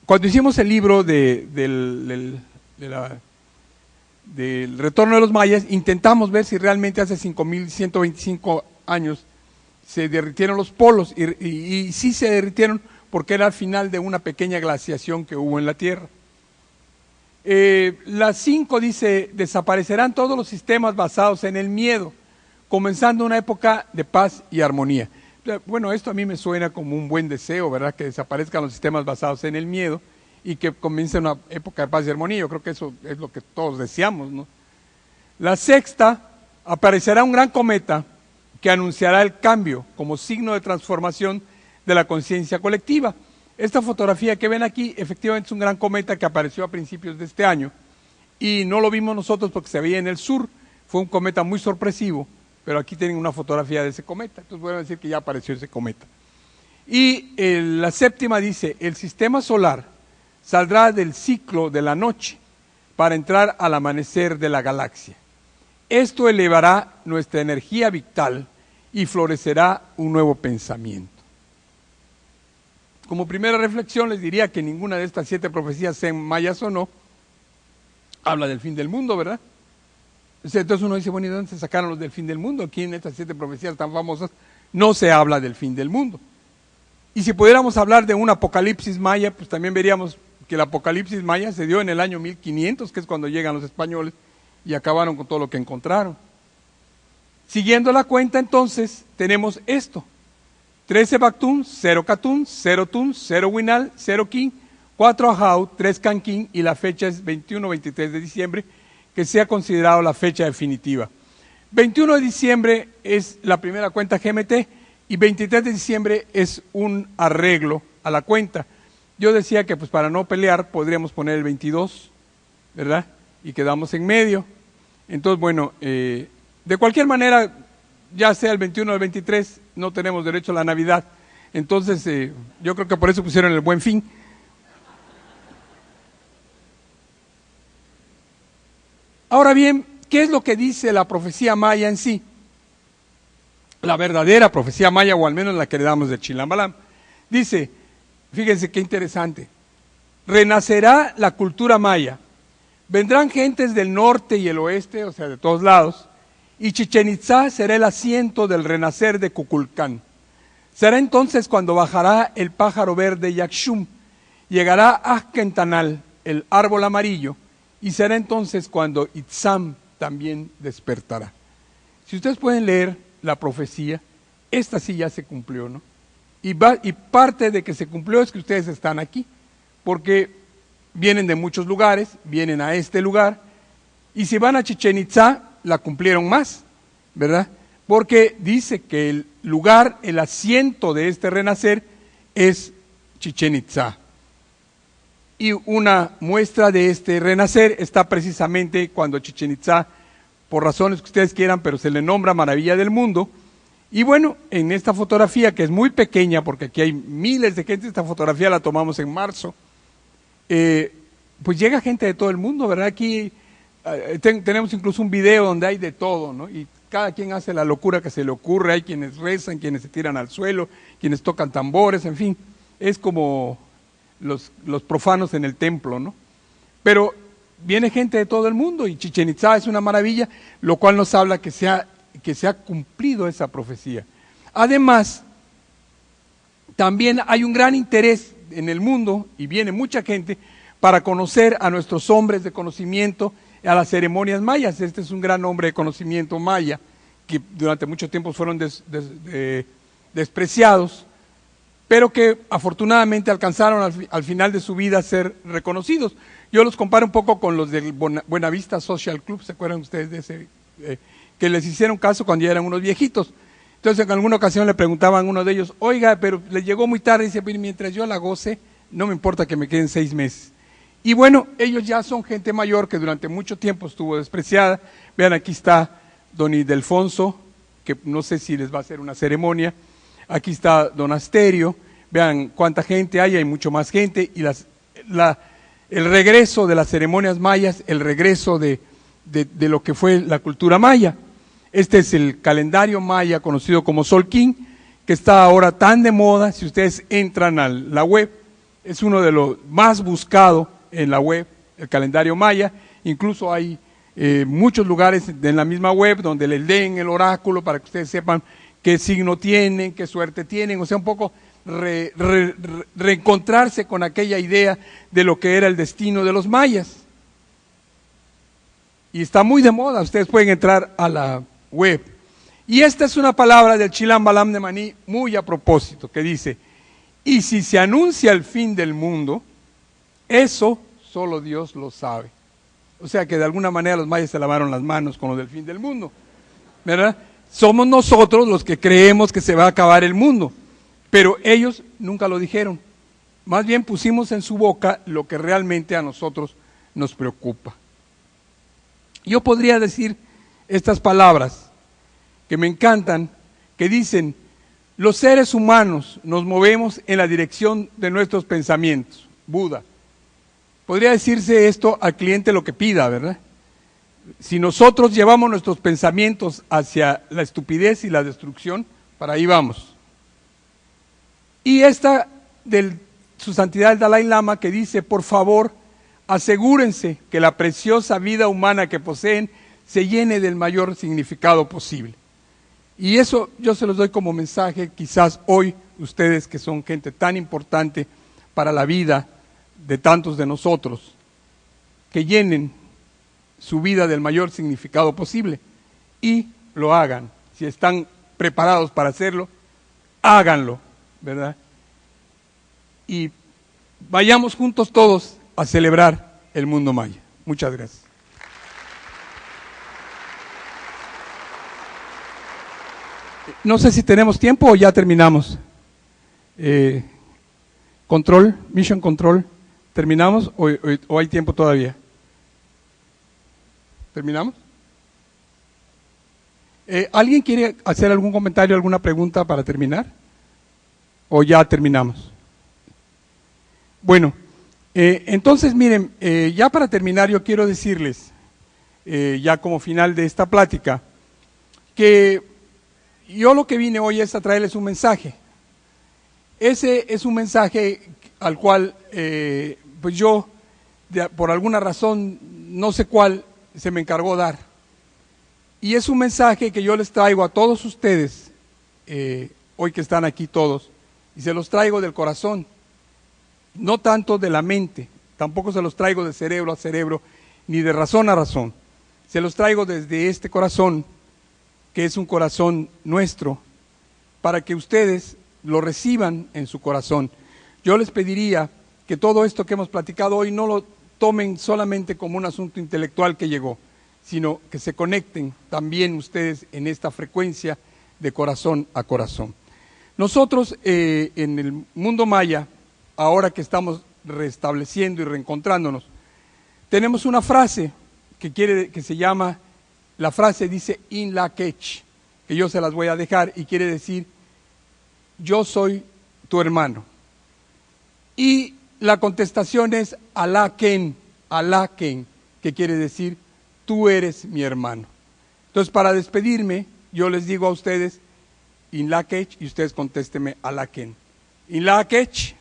Cuando hicimos el libro del retorno de los mayas, intentamos ver si realmente hace 5,125 años se derritieron los polos, y sí se derritieron porque era al final de una pequeña glaciación que hubo en la Tierra. La 5 dice, desaparecerán todos los sistemas basados en el miedo, comenzando una época de paz y armonía. Bueno, esto a mí me suena como un buen deseo, ¿verdad? Que desaparezcan los sistemas basados en el miedo y que comience una época de paz y armonía. Yo creo que eso es lo que todos deseamos, ¿no? La sexta, aparecerá un gran cometa que anunciará el cambio como signo de transformación de la conciencia colectiva. Esta fotografía que ven aquí, efectivamente es un gran cometa que apareció a principios de este año y no lo vimos nosotros porque se veía en el sur. Fue un cometa muy sorpresivo, pero aquí tienen una fotografía de ese cometa. Entonces voy a decir que ya apareció ese cometa. Y la séptima dice, el sistema solar saldrá del ciclo de la noche para entrar al amanecer de la galaxia. Esto elevará nuestra energía vital y florecerá un nuevo pensamiento. Como primera reflexión les diría que ninguna de estas 7 profecías, sean mayas o no, habla del fin del mundo, ¿verdad? Entonces uno dice, bueno, ¿y de dónde se sacaron los del fin del mundo? Aquí en estas 7 profecías tan famosas no se habla del fin del mundo. Y si pudiéramos hablar de un apocalipsis maya, pues también veríamos que el apocalipsis maya se dio en el año 1500, que es cuando llegan los españoles y acabaron con todo lo que encontraron. Siguiendo la cuenta, entonces, tenemos esto: 13 Bactún, 0 Catún, 0 Tún, 0 Winal, 0 King, 4 Ajau, 3 Canquín, y la fecha es 21-23 de diciembre, que se ha considerado la fecha definitiva. 21 de diciembre es la primera cuenta GMT y 23 de diciembre es un arreglo a la cuenta. Yo decía que pues para no pelear podríamos poner el 22, ¿verdad? Y quedamos en medio. Entonces, bueno, de cualquier manera, ya sea el 21 o el 23, no tenemos derecho a la Navidad. Entonces, yo creo que por eso pusieron el Buen Fin. Ahora bien, ¿qué es lo que dice la profecía maya en sí? La verdadera profecía maya, o al menos la que heredamos de Chilam Balam. Dice, fíjense qué interesante: renacerá la cultura maya, vendrán gentes del norte y el oeste, o sea, de todos lados, y Chichén Itzá será el asiento del renacer de Kukulcán. Será entonces cuando bajará el pájaro verde Yaxum, llegará Azkentanal, el árbol amarillo, y será entonces cuando Itzam también despertará. Si ustedes pueden leer la profecía, esta sí ya se cumplió, ¿no? Y parte de que se cumplió es que ustedes están aquí, porque vienen de muchos lugares, vienen a este lugar, y si van a Chichén Itzá, la cumplieron más, ¿verdad? Porque dice que el lugar, el asiento de este renacer es Chichén Itzá. Y una muestra de este renacer está precisamente cuando Chichén Itzá, por razones que ustedes quieran, pero se le nombra Maravilla del Mundo. Y bueno, en esta fotografía, que es muy pequeña, porque aquí hay miles de gente, esta fotografía la tomamos en marzo, pues llega gente de todo el mundo, ¿verdad? Aquí tenemos incluso un video donde hay de todo, ¿no? Y cada quien hace la locura que se le ocurre, hay quienes rezan, quienes se tiran al suelo, quienes tocan tambores, en fin, es como los profanos en el templo, ¿no? Pero viene gente de todo el mundo y Chichén Itzá es una maravilla, lo cual nos habla que se ha cumplido esa profecía. Además, también hay un gran interés en el mundo, y viene mucha gente para conocer a nuestros hombres de conocimiento, a las ceremonias mayas. Este es un gran hombre de conocimiento maya, que durante mucho tiempo fueron despreciados, pero que afortunadamente alcanzaron al final de su vida a ser reconocidos. Yo los comparo un poco con los del Buenavista Social Club, ¿se acuerdan ustedes de ese? Que les hicieron caso cuando ya eran unos viejitos. Entonces en alguna ocasión le preguntaban a uno de ellos, oiga, pero les llegó muy tarde, y dice, mientras yo la goce, no me importa que me queden 6 meses. Y bueno, ellos ya son gente mayor que durante mucho tiempo estuvo despreciada. Vean, aquí está don Ildefonso, que no sé si les va a hacer una ceremonia. Aquí está don Asterio. Vean cuánta gente hay mucho más gente. Y el regreso de las ceremonias mayas, el regreso de lo que fue la cultura maya. Este es el calendario maya conocido como Solquín, que está ahora tan de moda. Si ustedes entran a la web, es uno de los más buscados en la web, el calendario maya. Incluso hay muchos lugares en la misma web donde les leen el oráculo para que ustedes sepan qué signo tienen, qué suerte tienen, o sea, un poco reencontrarse con aquella idea de lo que era el destino de los mayas. Y está muy de moda, ustedes pueden entrar a la web. Y esta es una palabra del Chilam Balam de Maní muy a propósito, que dice, y si se anuncia el fin del mundo, eso solo Dios lo sabe. O sea que de alguna manera los mayas se lavaron las manos con lo del fin del mundo, ¿verdad? Somos nosotros los que creemos que se va a acabar el mundo, pero ellos nunca lo dijeron. Más bien pusimos en su boca lo que realmente a nosotros nos preocupa. Yo podría decir estas palabras que me encantan, que dicen, los seres humanos nos movemos en la dirección de nuestros pensamientos. Buda. podría decirse esto al cliente lo que pida, ¿verdad? Si nosotros llevamos nuestros pensamientos hacia la estupidez y la destrucción, para ahí vamos. Y esta de su santidad el Dalai Lama que dice, por favor, asegúrense que la preciosa vida humana que poseen se llene del mayor significado posible. Y eso yo se los doy como mensaje, quizás hoy ustedes que son gente tan importante para la vida de tantos de nosotros, que llenen su vida del mayor significado posible y lo hagan. Si están preparados para hacerlo, háganlo, ¿verdad? Y vayamos juntos todos a celebrar el mundo maya. Muchas gracias. No sé si tenemos tiempo o ya terminamos. Mission Control, ¿terminamos o hay tiempo todavía? ¿Terminamos? ¿Alguien quiere hacer algún comentario, alguna pregunta para terminar? ¿O ya terminamos? Bueno, entonces miren, ya para terminar yo quiero decirles, ya como final de esta plática, que yo lo que vine hoy es a traerles un mensaje. Ese es un mensaje al cual, pues yo, por alguna razón, no sé cuál, se me encargó dar. Y es un mensaje que yo les traigo a todos ustedes, hoy que están aquí todos, y se los traigo del corazón, no tanto de la mente, tampoco se los traigo de cerebro a cerebro, ni de razón a razón. Se los traigo desde este corazón, que es un corazón nuestro, para que ustedes lo reciban en su corazón. Yo les pediría que todo esto que hemos platicado hoy no lo tomen solamente como un asunto intelectual que llegó, sino que se conecten también ustedes en esta frecuencia de corazón a corazón. Nosotros en el mundo maya, ahora que estamos restableciendo y reencontrándonos, tenemos una frase que se llama, la frase dice In la Kech, que yo se las voy a dejar y quiere decir, yo soy tu hermano. Y la contestación es Alá Ken, que quiere decir, tú eres mi hermano. Entonces, para despedirme, yo les digo a ustedes, In la Kech, y ustedes contéstenme Alá Ken. In la Kech.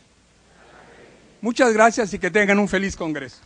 Muchas gracias y que tengan un feliz congreso.